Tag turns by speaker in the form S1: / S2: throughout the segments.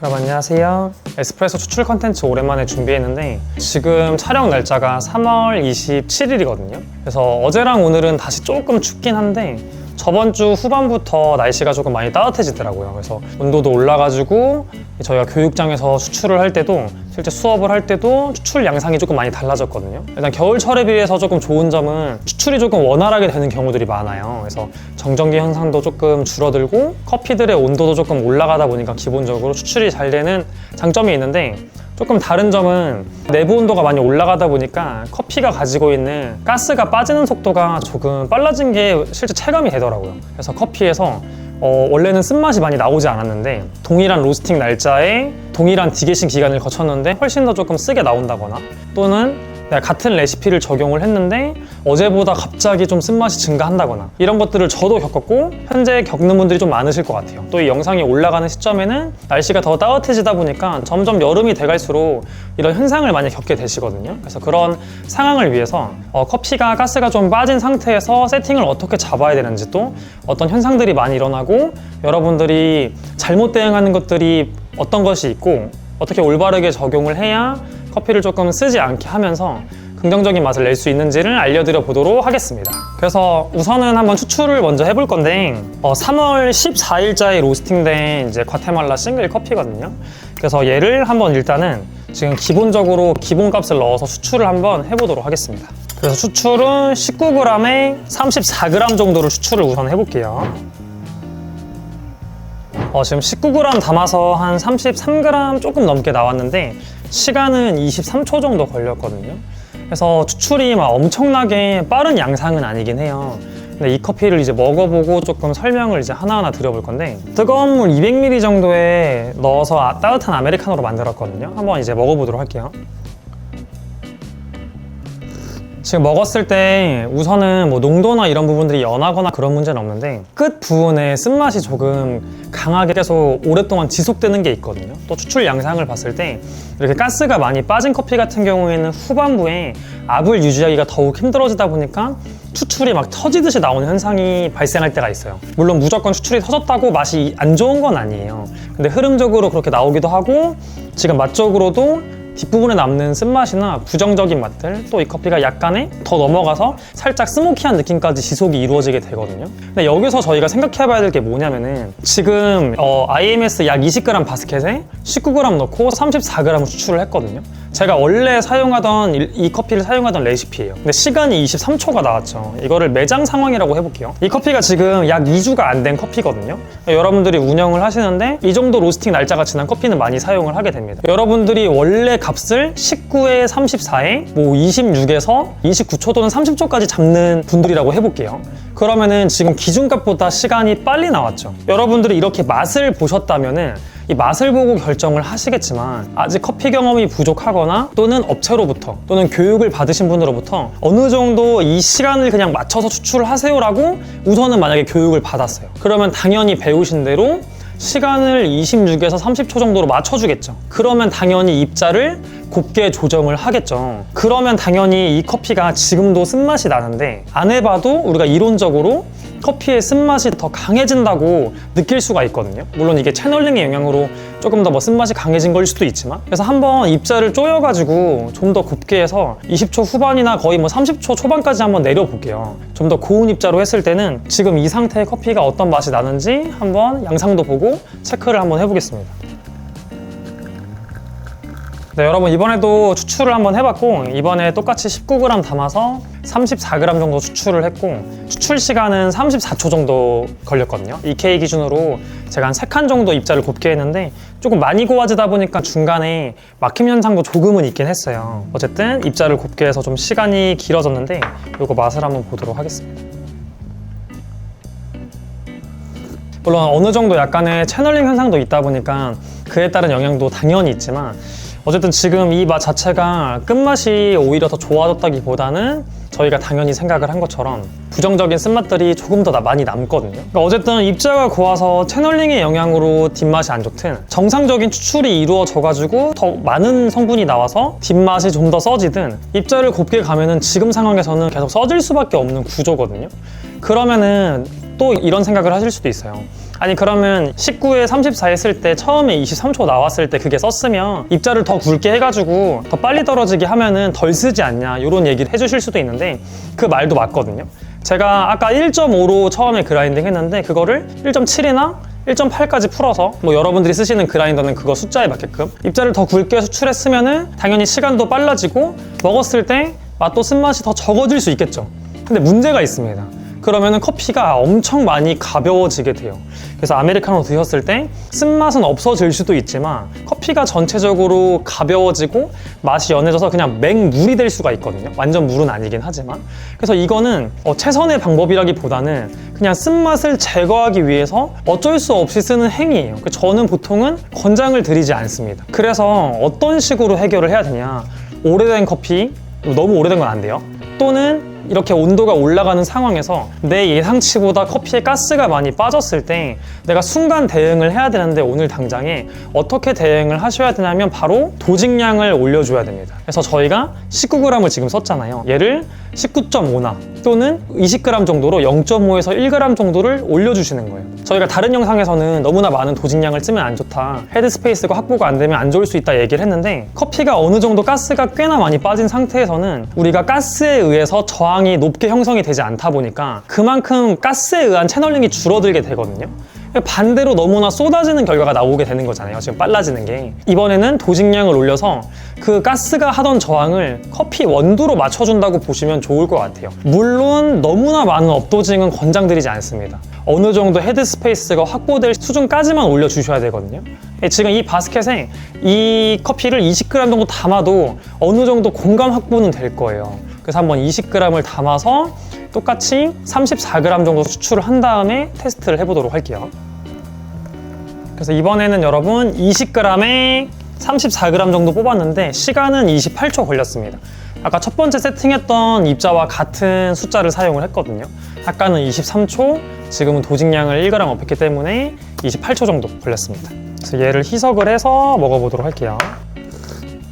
S1: 그럼 안녕하세요. 에스프레소 추출 컨텐츠 오랜만에 준비했는데 지금 촬영 날짜가 3월 27일이거든요. 그래서 어제랑 오늘은 다시 조금 춥긴 한데 저번 주 후반부터 날씨가 조금 많이 따뜻해지더라고요. 그래서 온도도 올라가지고 저희가 교육장에서 추출을 할 때도 실제 수업을 할 때도 추출 양상이 조금 많이 달라졌거든요. 일단 겨울철에 비해서 조금 좋은 점은 추출이 조금 원활하게 되는 경우들이 많아요. 그래서 정전기 현상도 조금 줄어들고 커피들의 온도도 조금 올라가다 보니까 기본적으로 추출이 잘 되는 장점이 있는데 조금 다른 점은 내부 온도가 많이 올라가다 보니까 커피가 가지고 있는 가스가 빠지는 속도가 조금 빨라진 게 실제 체감이 되더라고요. 그래서 커피에서 원래는 쓴맛이 많이 나오지 않았는데 동일한 로스팅 날짜에 동일한 디게싱 기간을 거쳤는데 훨씬 더 조금 쓰게 나온다거나 또는 내가 같은 레시피를 적용을 했는데 어제보다 갑자기 좀 쓴맛이 증가한다거나 이런 것들을 저도 겪었고 현재 겪는 분들이 좀 많으실 것 같아요. 또 이 영상이 올라가는 시점에는 날씨가 더 따뜻해지다 보니까 점점 여름이 돼갈수록 이런 현상을 많이 겪게 되시거든요. 그래서 그런 상황을 위해서 커피가 가스가 좀 빠진 상태에서 세팅을 어떻게 잡아야 되는지 또 어떤 현상들이 많이 일어나고 여러분들이 잘못 대응하는 것들이 어떤 것이 있고 어떻게 올바르게 적용을 해야 커피를 조금 쓰지 않게 하면서 긍정적인 맛을 낼 수 있는지를 알려드려 보도록 하겠습니다. 그래서 우선은 한번 추출을 먼저 해볼 건데 3월 14일자에 로스팅된 이제 과테말라 싱글 커피거든요. 그래서 얘를 한번 일단은 지금 기본적으로 기본값을 넣어서 추출을 한번 해보도록 하겠습니다. 그래서 추출은 19g에 34g 정도를 추출을 우선 해볼게요. 지금 19g 담아서 한 33g 조금 넘게 나왔는데 시간은 23초 정도 걸렸거든요. 그래서 추출이 막 엄청나게 빠른 양상은 아니긴 해요. 근데 이 커피를 이제 먹어보고 조금 설명을 이제 하나하나 드려볼 건데 뜨거운 물 200ml 정도에 넣어서 따뜻한 아메리카노로 만들었거든요. 한번 이제 먹어보도록 할게요. 지금 먹었을 때 우선은 뭐 농도나 이런 부분들이 연하거나 그런 문제는 없는데 끝 부분에 쓴맛이 조금 강하게 계속 오랫동안 지속되는 게 있거든요. 또 추출 양상을 봤을 때 이렇게 가스가 많이 빠진 커피 같은 경우에는 후반부에 압을 유지하기가 더욱 힘들어지다 보니까 추출이 막 터지듯이 나오는 현상이 발생할 때가 있어요. 물론 무조건 추출이 터졌다고 맛이 안 좋은 건 아니에요. 근데 흐름적으로 그렇게 나오기도 하고 지금 맛적으로도 뒷부분에 남는 쓴맛이나 부정적인 맛들 또 이 커피가 약간의 더 넘어가서 살짝 스모키한 느낌까지 지속이 이루어지게 되거든요. 근데 여기서 저희가 생각해 봐야 될 게 뭐냐면은 지금 IMS 약 20g 바스켓에 19g 넣고 34g 추출을 했거든요. 제가 원래 사용하던 이 커피를 사용하던 레시피예요. 근데 시간이 23초가 나왔죠. 이거를 매장 상황이라고 해볼게요. 이 커피가 지금 약 2주가 안 된 커피거든요. 여러분들이 운영을 하시는데 이 정도 로스팅 날짜가 지난 커피는 많이 사용을 하게 됩니다. 여러분들이 원래 값을 19에 34에 뭐 26에서 29초 또는 30초까지 잡는 분들이라고 해볼게요. 그러면은 지금 기준값보다 시간이 빨리 나왔죠. 여러분들이 이렇게 맛을 보셨다면은 이 맛을 보고 결정을 하시겠지만 아직 커피 경험이 부족하거나 또는 업체로부터 또는 교육을 받으신 분으로부터 어느 정도 이 시간을 그냥 맞춰서 추출을 하세요라고 우선은 만약에 교육을 받았어요. 그러면 당연히 배우신 대로 시간을 26에서 30초 정도로 맞춰주겠죠. 그러면 당연히 입자를 곱게 조정을 하겠죠. 그러면 당연히 이 커피가 지금도 쓴맛이 나는데 안 해봐도 우리가 이론적으로 커피의 쓴맛이 더 강해진다고 느낄 수가 있거든요. 물론 이게 채널링의 영향으로 조금 더 쓴맛이 강해진 걸 수도 있지만 그래서 한번 입자를 조여가지고 좀 더 곱게 해서 20초 후반이나 거의 30초 초반까지 한번 내려볼게요. 좀 더 고운 입자로 했을 때는 지금 이 상태의 커피가 어떤 맛이 나는지 한번 양상도 보고 체크를 한번 해보겠습니다. 네, 여러분 이번에도 추출을 한번 해봤고 이번에 똑같이 19g 담아서 34g 정도 추출을 했고 추출 시간은 34초 정도 걸렸거든요. EK 기준으로 제가 한 3칸 정도 입자를 곱게 했는데 조금 많이 고와지다 보니까 중간에 막힘 현상도 조금은 있긴 했어요. 어쨌든 입자를 곱게 해서 좀 시간이 길어졌는데 이거 맛을 한번 보도록 하겠습니다. 물론 어느 정도 약간의 채널링 현상도 있다 보니까 그에 따른 영향도 당연히 있지만 어쨌든 지금 이 맛 자체가 끝맛이 오히려 더 좋아졌다기보다는 저희가 당연히 생각을 한 것처럼 부정적인 쓴맛들이 조금 더 많이 남거든요. 그러니까 어쨌든 입자가 고와서 채널링의 영향으로 뒷맛이 안 좋든 정상적인 추출이 이루어져가지고 더 많은 성분이 나와서 뒷맛이 좀 더 써지든 입자를 곱게 가면은 지금 상황에서는 계속 써질 수밖에 없는 구조거든요. 그러면은 또 이런 생각을 하실 수도 있어요. 아니 그러면 19에 34 했을 때 처음에 23초 나왔을 때 그게 썼으면 입자를 더 굵게 해가지고 더 빨리 떨어지게 하면은 덜 쓰지 않냐 이런 얘기를 해주실 수도 있는데 그 말도 맞거든요. 제가 아까 1.5로 처음에 그라인딩 했는데 그거를 1.7이나 1.8까지 풀어서 뭐 여러분들이 쓰시는 그라인더는 그거 숫자에 맞게끔 입자를 더 굵게 수출했으면은 당연히 시간도 빨라지고 먹었을 때 맛도 쓴맛이 더 적어질 수 있겠죠. 근데 문제가 있습니다. 그러면은 커피가 엄청 많이 가벼워지게 돼요. 그래서 아메리카노 드셨을 때 쓴맛은 없어질 수도 있지만 커피가 전체적으로 가벼워지고 맛이 연해져서 그냥 맹물이 될 수가 있거든요. 완전 물은 아니긴 하지만. 그래서 이거는 최선의 방법이라기보다는 그냥 쓴맛을 제거하기 위해서 어쩔 수 없이 쓰는 행위예요. 저는 보통은 권장을 드리지 않습니다. 그래서 어떤 식으로 해결을 해야 되냐. 오래된 커피, 너무 오래된 건 안 돼요. 또는 이렇게 온도가 올라가는 상황에서 내 예상치보다 커피에 가스가 많이 빠졌을 때 내가 순간 대응을 해야 되는데 오늘 당장에 어떻게 대응을 하셔야 되냐면 바로 도직량을 올려줘야 됩니다. 그래서 저희가 19g을 지금 썼잖아요. 얘를 19.5나 또는 20g 정도로 0.5에서 1g 정도를 올려주시는 거예요. 저희가 다른 영상에서는 너무나 많은 도직량을 쓰면 안 좋다, 헤드스페이스가 확보가 안 되면 안 좋을 수 있다 얘기를 했는데 커피가 어느 정도 가스가 꽤나 많이 빠진 상태에서는 우리가 가스에 의해서 저항이 높게 형성이 되지 않다 보니까 그만큼 가스에 의한 채널링이 줄어들게 되거든요. 반대로 너무나 쏟아지는 결과가 나오게 되는 거잖아요. 지금 빨라지는 게. 이번에는 도직량을 올려서 그 가스가 하던 저항을 커피 원두로 맞춰준다고 보시면 좋을 것 같아요. 물론 너무나 많은 업도징은 권장드리지 않습니다. 어느 정도 헤드스페이스가 확보될 수준까지만 올려주셔야 되거든요. 지금 이 바스켓에 이 커피를 20g 정도 담아도 어느 정도 공간 확보는 될 거예요. 그래서 한번 20g을 담아서 똑같이 34g 정도 수출을 한 다음에 테스트를 해보도록 할게요. 그래서 이번에는 여러분 20g에 34g 정도 뽑았는데 시간은 28초 걸렸습니다. 아까 첫 번째 세팅했던 입자와 같은 숫자를 사용을 했거든요. 아까는 23초, 지금은 도직량을 1g 업했기 때문에 28초 정도 걸렸습니다. 그래서 얘를 희석을 해서 먹어보도록 할게요.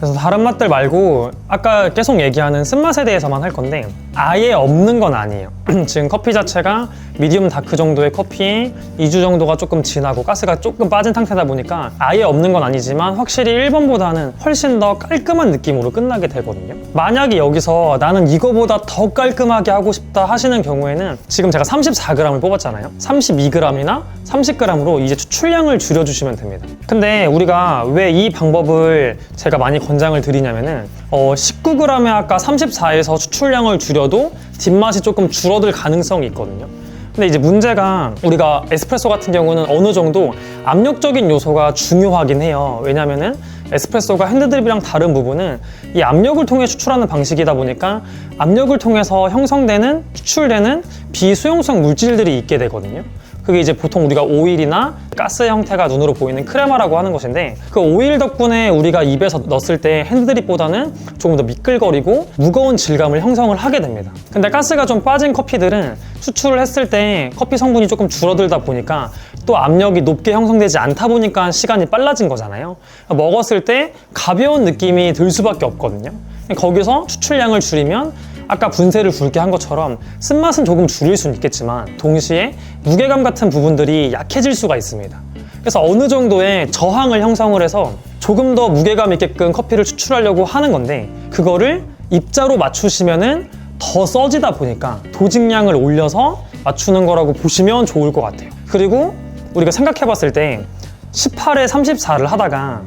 S1: 그래서 다른 맛들 말고 아까 계속 얘기하는 쓴맛에 대해서만 할 건데 아예 없는 건 아니에요. 지금 커피 자체가 미디움 다크 정도의 커피에 2주 정도가 조금 지나고 가스가 조금 빠진 상태다 보니까 아예 없는 건 아니지만 확실히 1번보다는 훨씬 더 깔끔한 느낌으로 끝나게 되거든요. 만약에 여기서 나는 이거보다 더 깔끔하게 하고 싶다 하시는 경우에는 지금 제가 34g을 뽑았잖아요. 32g이나 30g으로 이제 추출량을 줄여주시면 됩니다. 근데 우리가 왜 이 방법을 제가 많이 권장을 드리냐면은 19g에 아까 34에서 추출량을 줄여도 뒷맛이 조금 줄어들 가능성이 있거든요. 근데 이제 문제가 우리가 에스프레소 같은 경우는 어느 정도 압력적인 요소가 중요하긴 해요. 왜냐면은 에스프레소가 핸드드립이랑 다른 부분은 이 압력을 통해 추출하는 방식이다 보니까 압력을 통해서 형성되는, 추출되는 비수용성 물질들이 있게 되거든요. 그게 이제 보통 우리가 오일이나 가스 형태가 눈으로 보이는 크레마라고 하는 것인데 그 오일 덕분에 우리가 입에서 넣었을 때 핸드드립보다는 조금 더 미끌거리고 무거운 질감을 형성을 하게 됩니다. 근데 가스가 좀 빠진 커피들은 추출을 했을 때 커피 성분이 조금 줄어들다 보니까 또 압력이 높게 형성되지 않다 보니까 시간이 빨라진 거잖아요. 먹었을 때 가벼운 느낌이 들 수밖에 없거든요. 거기서 추출량을 줄이면 아까 분쇄를 굵게 한 것처럼 쓴맛은 조금 줄일 수는 있겠지만 동시에 무게감 같은 부분들이 약해질 수가 있습니다. 그래서 어느 정도의 저항을 형성을 해서 조금 더 무게감 있게끔 커피를 추출하려고 하는 건데 그거를 입자로 맞추시면은 더 써지다 보니까 도직량을 올려서 맞추는 거라고 보시면 좋을 것 같아요. 그리고 우리가 생각해 봤을 때 18에 34를 하다가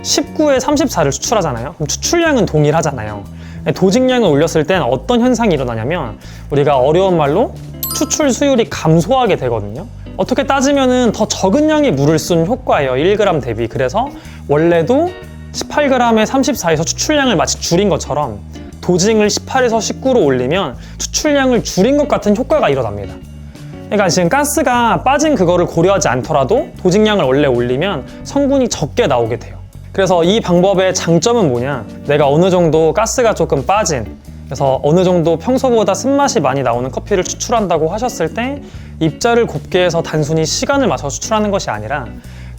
S1: 19에 34를 추출하잖아요. 그럼 추출량은 동일하잖아요. 도직량을 올렸을 땐 어떤 현상이 일어나냐면 우리가 어려운 말로 추출 수율이 감소하게 되거든요. 어떻게 따지면은 더 적은 양의 물을 쓴 효과예요. 1g 대비. 그래서 원래도 18g에 34에서 추출량을 마치 줄인 것처럼 도징을 18에서 19로 올리면 추출량을 줄인 것 같은 효과가 일어납니다. 그러니까 지금 가스가 빠진 그거를 고려하지 않더라도 도직량을 원래 올리면 성분이 적게 나오게 돼요. 그래서 이 방법의 장점은 뭐냐, 내가 어느 정도 가스가 조금 빠진, 그래서 어느 정도 평소보다 쓴맛이 많이 나오는 커피를 추출한다고 하셨을 때 입자를 곱게 해서 단순히 시간을 맞춰 추출하는 것이 아니라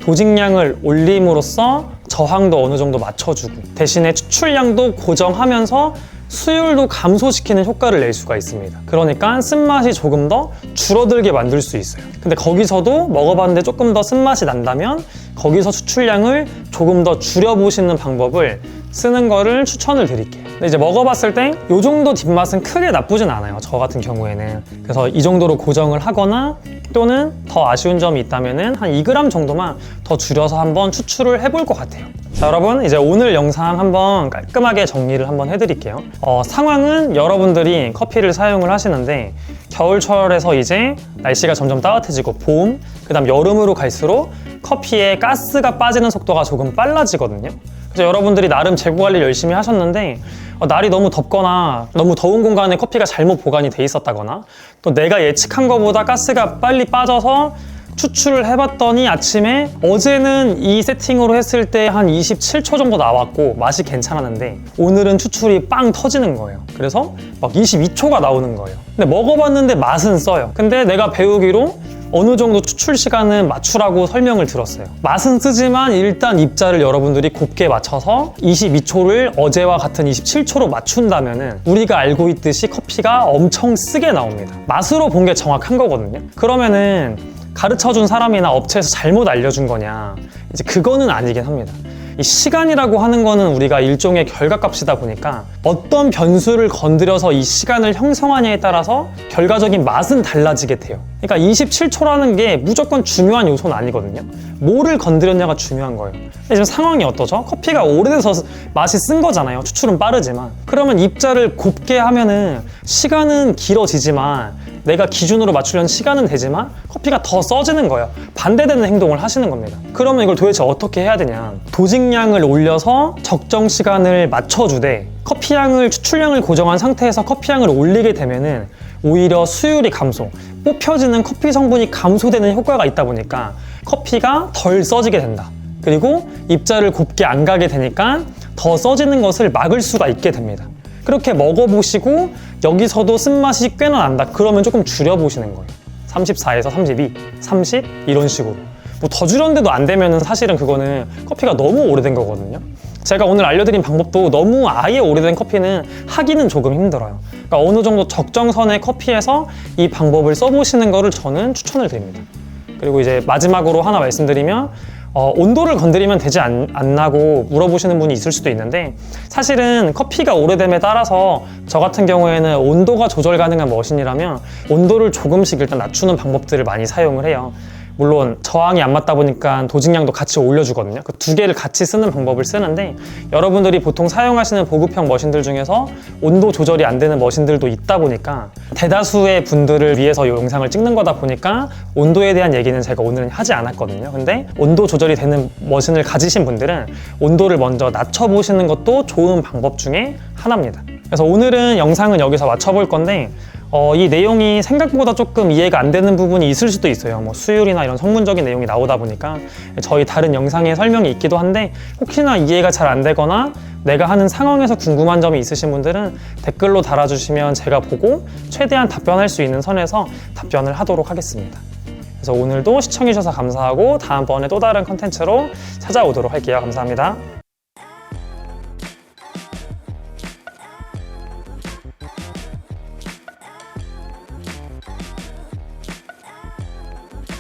S1: 도직량을 올림으로써 저항도 어느 정도 맞춰주고 대신에 추출량도 고정하면서 수율도 감소시키는 효과를 낼 수가 있습니다. 그러니까 쓴맛이 조금 더 줄어들게 만들 수 있어요. 근데 거기서도 먹어봤는데 조금 더 쓴맛이 난다면 거기서 추출량을 조금 더 줄여보시는 방법을 쓰는 거를 추천을 드릴게요. 근데 이제 먹어봤을 때 이 정도 뒷맛은 크게 나쁘진 않아요. 저 같은 경우에는. 그래서 이 정도로 고정을 하거나 또는 더 아쉬운 점이 있다면은 한 2g 정도만 더 줄여서 한번 추출을 해볼 것 같아요. 자, 여러분 이제 오늘 영상 한번 깔끔하게 정리를 한번 해드릴게요. 상황은 여러분들이 커피를 사용을 하시는데 겨울철에서 이제 날씨가 점점 따뜻해지고 봄, 그 다음 여름으로 갈수록 커피에 가스가 빠지는 속도가 조금 빨라지거든요. 그래서 여러분들이 나름 재고 관리를 열심히 하셨는데 날이 너무 덥거나 너무 더운 공간에 커피가 잘못 보관이 돼 있었다거나 또 내가 예측한 것보다 가스가 빨리 빠져서 추출을 해봤더니 아침에 어제는 이 세팅으로 했을 때 한 27초 정도 나왔고 맛이 괜찮았는데 오늘은 추출이 빵 터지는 거예요. 그래서 막 22초가 나오는 거예요. 근데 먹어봤는데 맛은 써요. 근데 내가 배우기로 어느 정도 추출 시간은 맞추라고 설명을 들었어요. 맛은 쓰지만 일단 입자를 여러분들이 곱게 맞춰서 22초를 어제와 같은 27초로 맞춘다면은 우리가 알고 있듯이 커피가 엄청 쓰게 나옵니다. 맛으로 본 게 정확한 거거든요. 그러면은 가르쳐준 사람이나 업체에서 잘못 알려준 거냐? 이제 그거는 아니긴 합니다. 이 시간이라고 하는 거는 우리가 일종의 결과값이다 보니까 어떤 변수를 건드려서 이 시간을 형성하냐에 따라서 결과적인 맛은 달라지게 돼요. 그러니까 27초라는 게 무조건 중요한 요소는 아니거든요. 뭐를 건드렸냐가 중요한 거예요. 지금 상황이 어떠죠? 커피가 오래돼서 맛이 쓴 거잖아요. 추출은 빠르지만. 그러면 입자를 곱게 하면은 시간은 길어지지만 내가 기준으로 맞추려는 시간은 되지만 커피가 더 써지는 거예요. 반대되는 행동을 하시는 겁니다. 그러면 이걸 도대체 어떻게 해야 되냐? 도직량을 올려서 적정 시간을 맞춰주되 커피향을, 추출량을 고정한 상태에서 커피향을 올리게 되면은 오히려 수율이 감소, 뽑혀지는 커피 성분이 감소되는 효과가 있다 보니까 커피가 덜 써지게 된다. 그리고 입자를 곱게 안 가게 되니까 더 써지는 것을 막을 수가 있게 됩니다. 그렇게 먹어보시고 여기서도 쓴맛이 꽤나 난다. 그러면 조금 줄여보시는 거예요. 34에서 32, 30 이런 식으로. 뭐 더 줄였는데도 안 되면 사실은 그거는 커피가 너무 오래된 거거든요. 제가 오늘 알려드린 방법도 너무 아예 오래된 커피는 하기는 조금 힘들어요. 그러니까 어느 정도 적정선의 커피에서 이 방법을 써보시는 거를 저는 추천을 드립니다. 그리고 이제 마지막으로 하나 말씀드리면 온도를 건드리면 되지 않나고 물어보시는 분이 있을 수도 있는데 사실은 커피가 오래됨에 따라서 저 같은 경우에는 온도가 조절 가능한 머신이라면 온도를 조금씩 일단 낮추는 방법들을 많이 사용을 해요. 물론 저항이 안 맞다 보니까 도직량도 같이 올려주거든요. 그 두 개를 같이 쓰는 방법을 쓰는데 여러분들이 보통 사용하시는 보급형 머신들 중에서 온도 조절이 안 되는 머신들도 있다 보니까 대다수의 분들을 위해서 이 영상을 찍는 거다 보니까 온도에 대한 얘기는 제가 오늘은 하지 않았거든요. 근데 온도 조절이 되는 머신을 가지신 분들은 온도를 먼저 낮춰보시는 것도 좋은 방법 중에 하나입니다. 그래서 오늘은 영상은 여기서 마쳐볼 건데 이 내용이 생각보다 조금 이해가 안 되는 부분이 있을 수도 있어요. 뭐 수율이나 이런 성분적인 내용이 나오다 보니까 저희 다른 영상에 설명이 있기도 한데 혹시나 이해가 잘 안 되거나 내가 하는 상황에서 궁금한 점이 있으신 분들은 댓글로 달아주시면 제가 보고 최대한 답변할 수 있는 선에서 답변을 하도록 하겠습니다. 그래서 오늘도 시청해주셔서 감사하고 다음번에 또 다른 컨텐츠로 찾아오도록 할게요. 감사합니다.